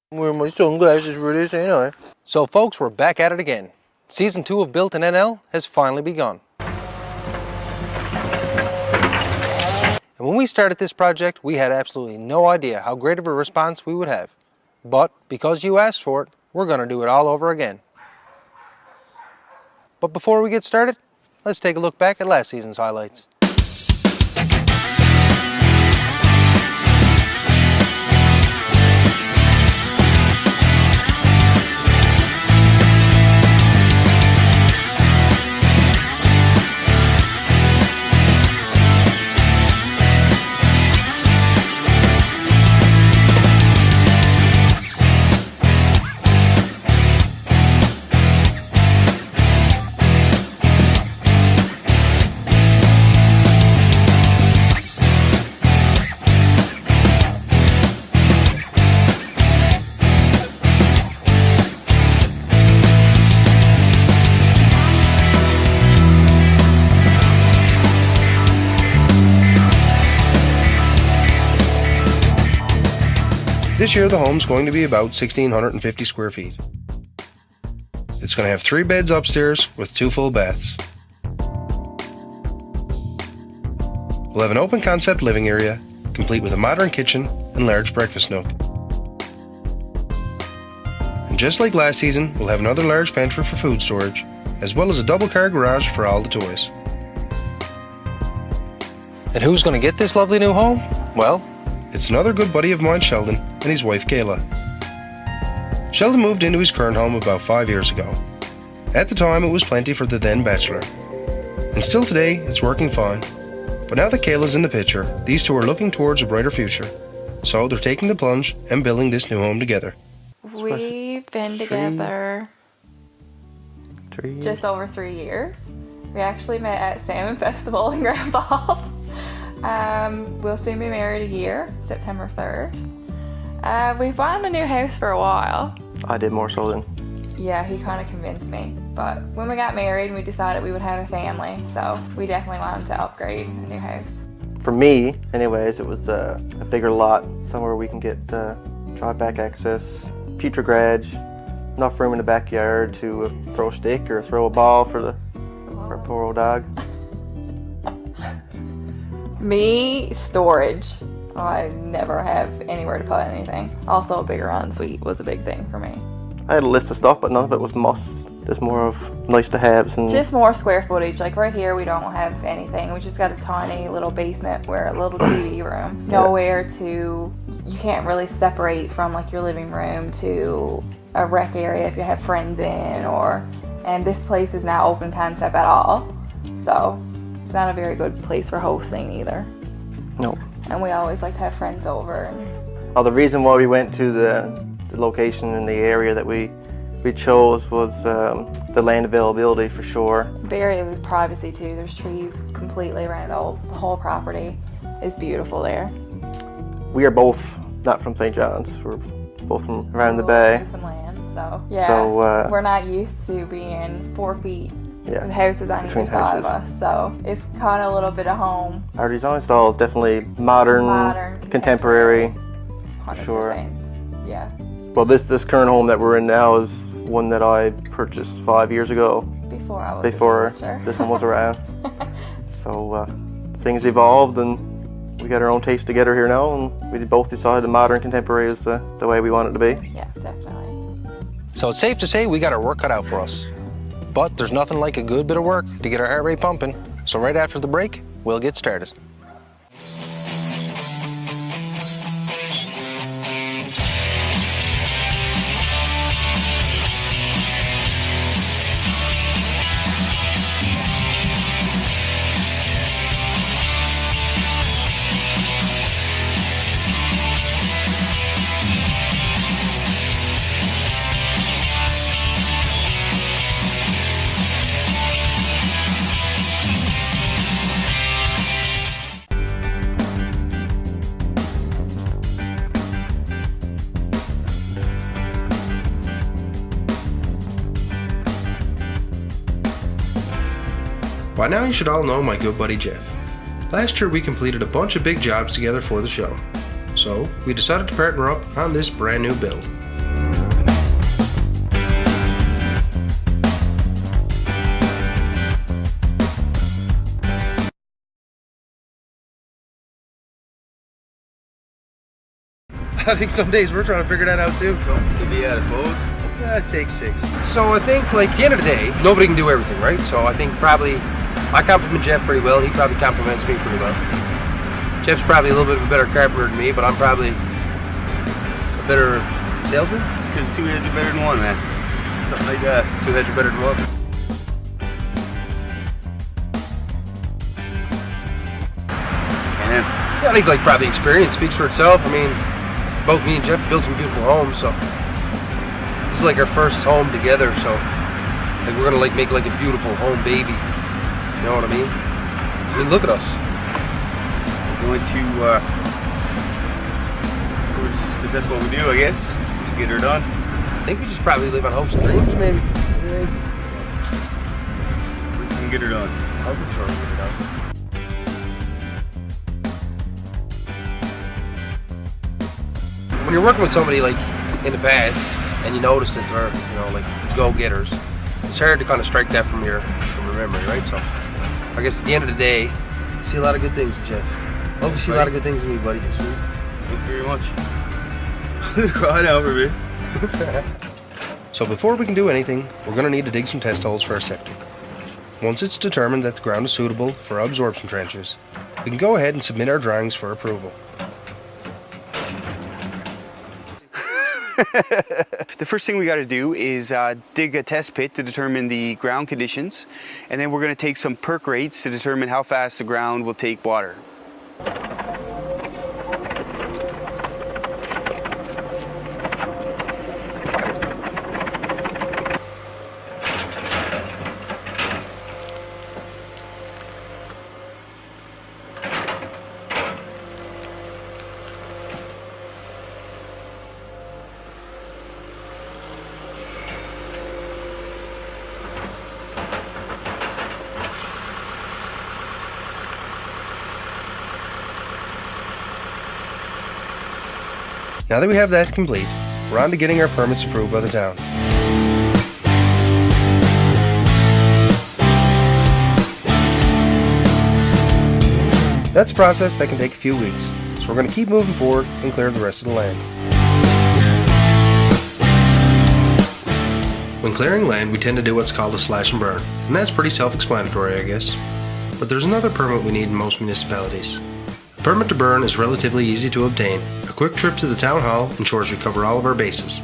Wear my sunglasses for this, ain't I? So folks, we're back at it again. Season 2 of Built in NL has finally begun. And when we started this project, we had absolutely no idea how great of a response we would have. But because you asked for it, we're going to do it all over again. But before we get started, let's take a look back at last season's highlights. This year the home's going to be about 1,650 square feet. It's going to have 3 beds upstairs with 2 full baths. We'll have an open concept living area, complete with a modern kitchen and large breakfast nook. And just like last season, we'll have another large pantry for food storage, as well as a double car garage for all the toys. And who's going to get this lovely new home? Well, it's another good buddy of mine, Sheldon, and his wife, Kayla. Sheldon moved into his current home about 5 years ago. At the time, it was plenty for the then bachelor. And still today, it's working fine. But now that Kayla's in the picture, these two are looking towards a brighter future. So they're taking the plunge and building this new home together. We've been together just over 3 years. We actually met at Salmon Festival in Grand Falls. We'll soon be married a year, September 3rd. We've wanted a new house for a while. I did more so than... Yeah, he kind of convinced me. But when we got married, we decided we would have a family, so we definitely wanted to upgrade a new house. For me, anyways, it was a bigger lot, somewhere we can get drive-back access, future garage, enough room in the backyard to throw a stick or throw a ball for our poor old dog. Me, storage. I never have anywhere to put anything. Also, a bigger ensuite was a big thing for me. I had a list of stuff, but none of it was must. Just more of nice to haves and just more square footage. Like right here, we don't have anything. We just got a tiny little basement where a little TV room. Nowhere to. You can't really separate from like your living room to a rec area if you have friends in, and this place is now open concept at all. So it's not a very good place for hosting either. No. And we always like to have friends over. Oh, the reason why we went to the location in the area that we chose was the land availability for sure. Very with privacy too. There's trees completely around the whole property. It's beautiful there. We are both not from St. John's. We're both from around the bay. Newfoundland, so yeah, so, we're not used to being 4 feet. Yeah, the houses on either side of us, so it's kind of a little bit of home. Our design style is definitely modern contemporary. 100%. Sure. Yeah. Well, this current home that we're in now is one that I purchased 5 years ago. Before I was Before this one was around. So things evolved, and we got our own taste together here now, and we both decided modern contemporary is the way we want it to be. Yeah, definitely. So it's safe to say we got our work cut out for us. But there's nothing like a good bit of work to get our heart rate pumping. So right after the break, we'll get started. By now you should all know my good buddy Jeff. Last year we completed a bunch of big jobs together for the show, so we decided to partner up on this brand new build. I think some days we're trying to figure that out too. Could be, I suppose. That takes 6. So I think, like, at the end of the day, nobody can do everything, right? So I think probably I compliment Jeff pretty well. He probably compliments me pretty well. Jeff's probably a little bit of a better carpenter than me, but I'm probably a better salesman. Because 2 heads are better than 1, man. Something like that. 2 heads are better than 1. And Yeah, I think like probably experience speaks for itself. I mean, both me and Jeff built some beautiful homes, so this is like our first home together. So like we're gonna like make like a beautiful home baby. You know what I mean? I mean, look at us. going to, because that's what we do, I guess. Just get her done. I think we just probably live on hopes and dreams, maybe. We can get her done. I'm sure we'll get it done. When you're working with somebody like in the past and you notice that they're, you know, like go-getters, it's hard to kind of strike that from your memory, right? So I guess at the end of the day, you see a lot of good things in Jeff. Hope you see a lot of good things in me, buddy. Thank you very much. Crying out for me. So before we can do anything, we're going to need to dig some test holes for our septic. Once it's determined that the ground is suitable for absorption trenches, we can go ahead and submit our drawings for approval. The first thing we got to do is dig a test pit to determine the ground conditions, and then we're going to take some perk rates to determine how fast the ground will take water. Now that we have that complete, we're on to getting our permits approved by the town. That's a process that can take a few weeks, so we're going to keep moving forward and clear the rest of the land. When clearing land, we tend to do what's called a slash and burn, and that's pretty self-explanatory, I guess. But there's another permit we need in most municipalities. A permit to burn is relatively easy to obtain. A quick trip to the town hall ensures we cover all of our bases.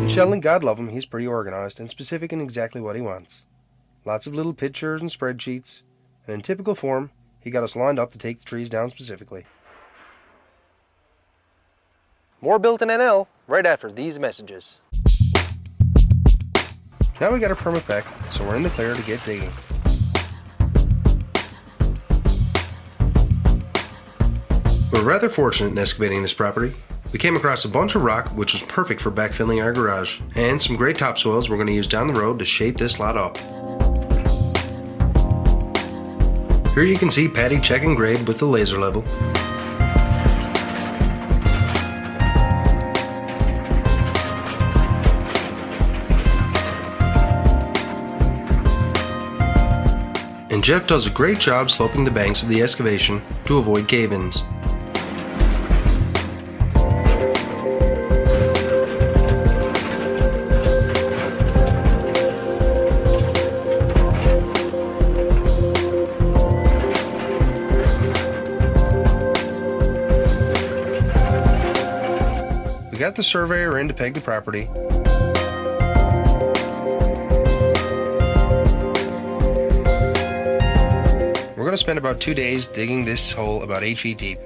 Sheldon, God love him, he's pretty organized and specific in exactly what he wants. Lots of little pictures and spreadsheets, and in typical form, he got us lined up to take the trees down specifically. More built in NL right after these messages. Now we got our permit back, so we're in the clear to get digging. We're rather fortunate in excavating this property. We came across a bunch of rock which was perfect for backfilling our garage, and some great topsoils we're going to use down the road to shape this lot up. Here you can see Patty checking grade with the laser level. Jeff does a great job sloping the banks of the excavation to avoid cave-ins. We got the surveyor in to peg the property. We're going to spend about 2 days digging this hole about 8 feet deep.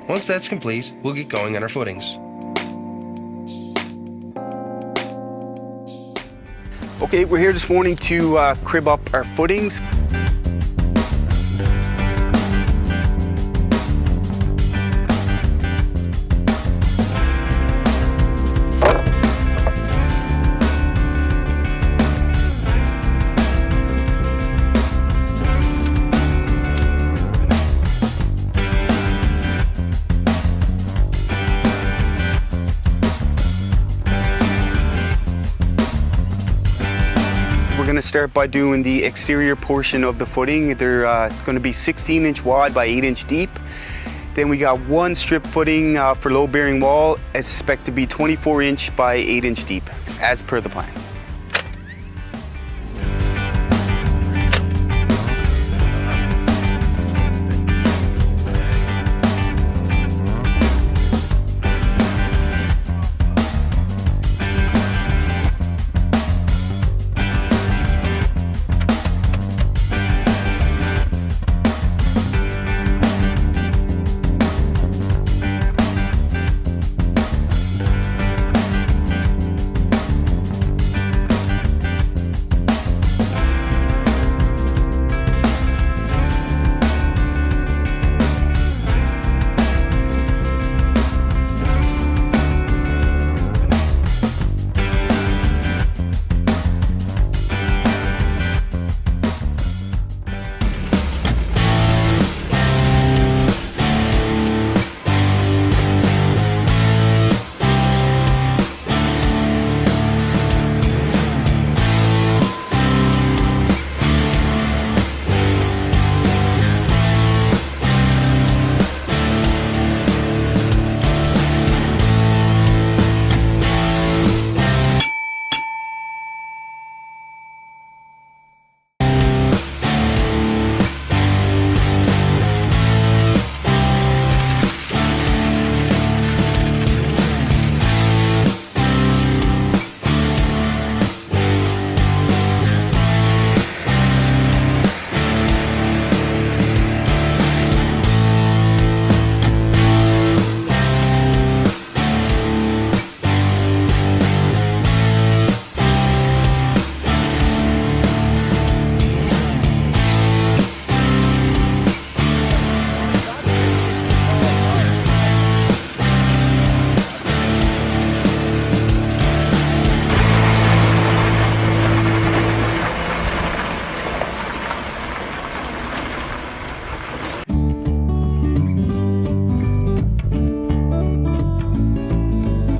Once that's complete, we'll get going on our footings. Okay, we're here this morning to crib up our footings. We're going to start by doing the exterior portion of the footing. They're going to be 16-inch wide by 8-inch deep. Then we got one strip footing for load-bearing wall, expected to be 24-inch by 8-inch deep, as per the plan.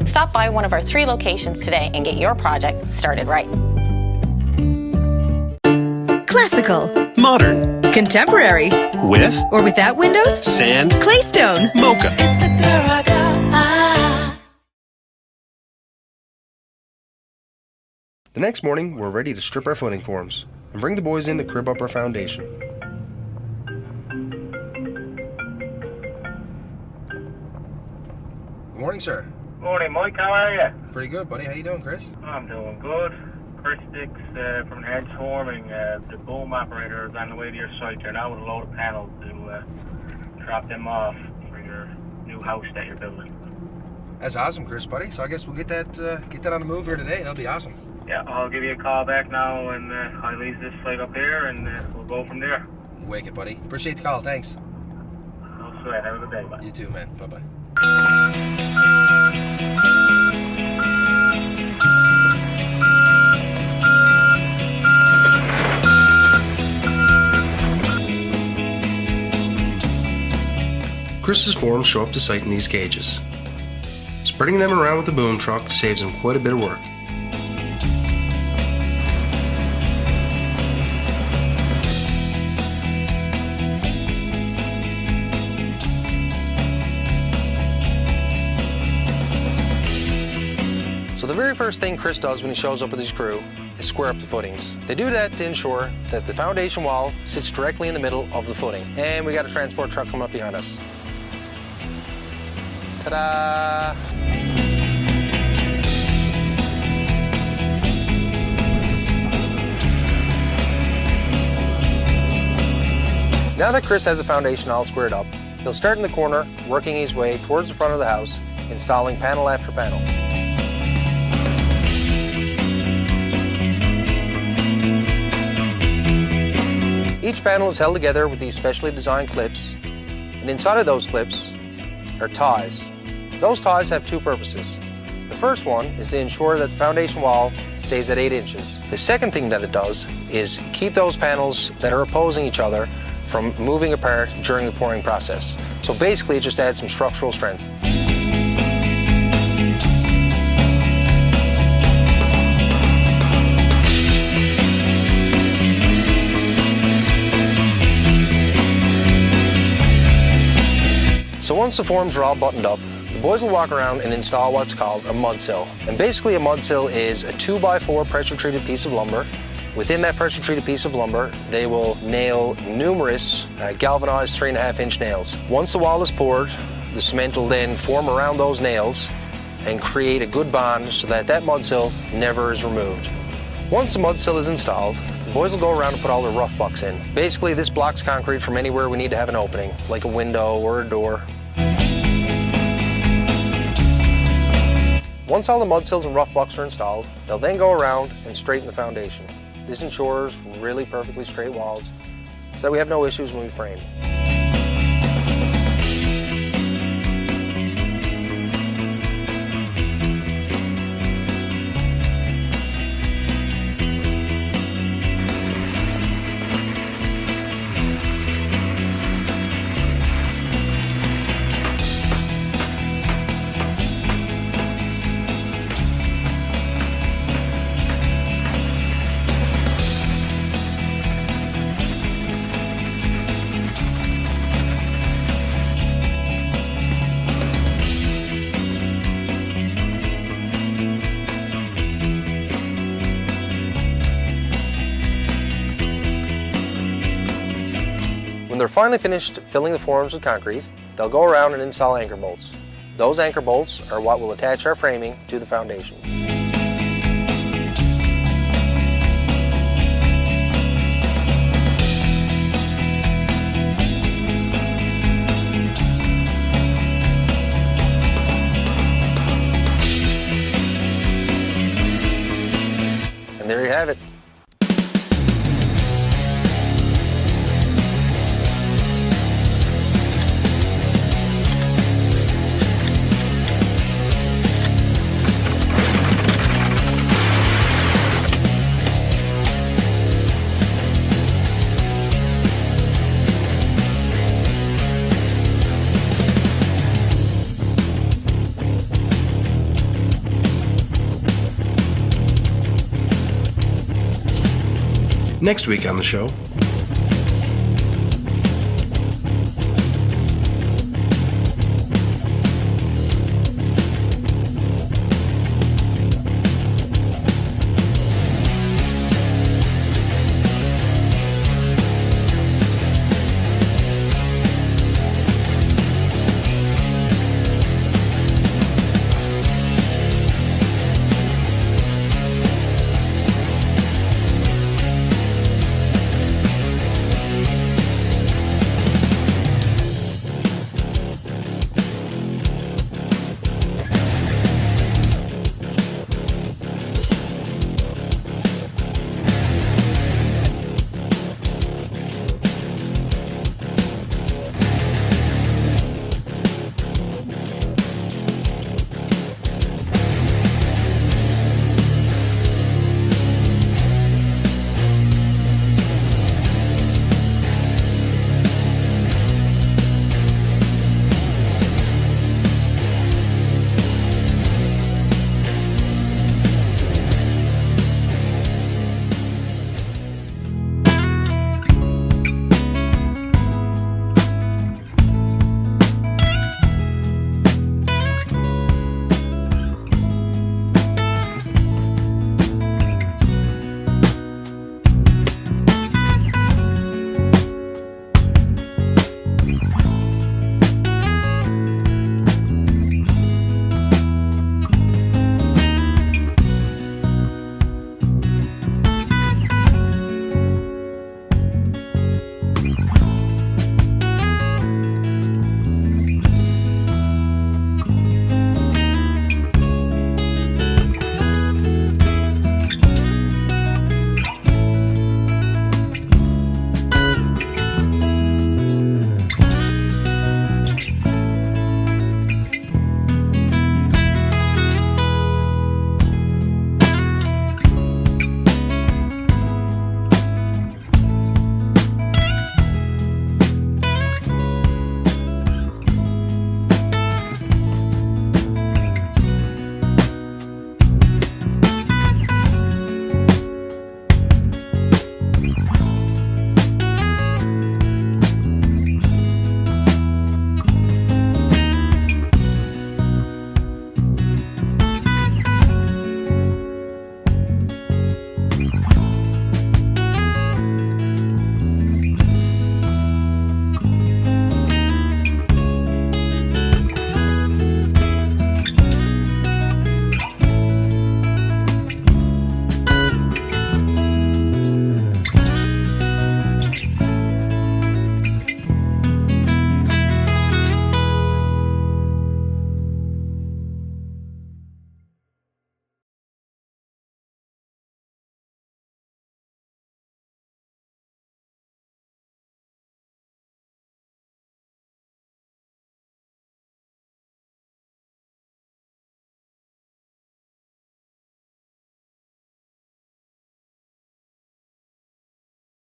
Stop by one of our 3 locations today and get your project started right. Classical, Modern. contemporary, With or without windows? sand. Claystone. Mocha. It's a Garaga. The next morning, we're ready to strip our footing forms and bring the boys in to crib up our foundation. Good morning, sir. Morning, Mike. How are you? Pretty good, buddy. How you doing, Chris? I'm doing good. Chris Dix from the Hedge Forming. The boom operator is on the way to your site. You're now with a load of panels to drop them off for your new house that you're building. That's awesome, Chris, buddy. So I guess we'll get that on the move here today, and that'll be awesome. Yeah, I'll give you a call back now, and I'll leave this site up here, and we'll go from there. Wicked, buddy. Appreciate the call. Thanks. I'll sweat. Have a good day, bye. You too, man. Bye-bye. Chris's forms show up to site in these cages. Spreading them around with the boom truck saves him quite a bit of work. So the very first thing Chris does when he shows up with his crew is square up the footings. They do that to ensure that the foundation wall sits directly in the middle of the footing. And we got a transport truck coming up behind us. Ta-da! Now that Chris has the foundation all squared up, he'll start in the corner, working his way towards the front of the house, installing panel after panel. Each panel is held together with these specially designed clips, and inside of those clips are ties. Those ties have two purposes. The first one is to ensure that the foundation wall stays at 8 inches. The second thing that it does is keep those panels that are opposing each other from moving apart during the pouring process. So basically it just adds some structural strength. So once the forms are all buttoned up, the boys will walk around and install what's called a mud sill. And basically a mud sill is a 2x4 pressure treated piece of lumber. Within that pressure treated piece of lumber, they will nail numerous galvanized 3.5-inch nails. Once the wall is poured, the cement will then form around those nails and create a good bond so that that mud sill never is removed. Once the mud sill is installed, the boys will go around and put all the rough bucks in. Basically, this blocks concrete from anywhere we need to have an opening, like a window or a door. Once all the mud sills and rough bucks are installed, they'll then go around and straighten the foundation. This ensures really perfectly straight walls so that we have no issues when we frame. When they're finally finished filling the forms with concrete, they'll go around and install anchor bolts. Those anchor bolts are what will attach our framing to the foundation. And there you have it. Next week on the show,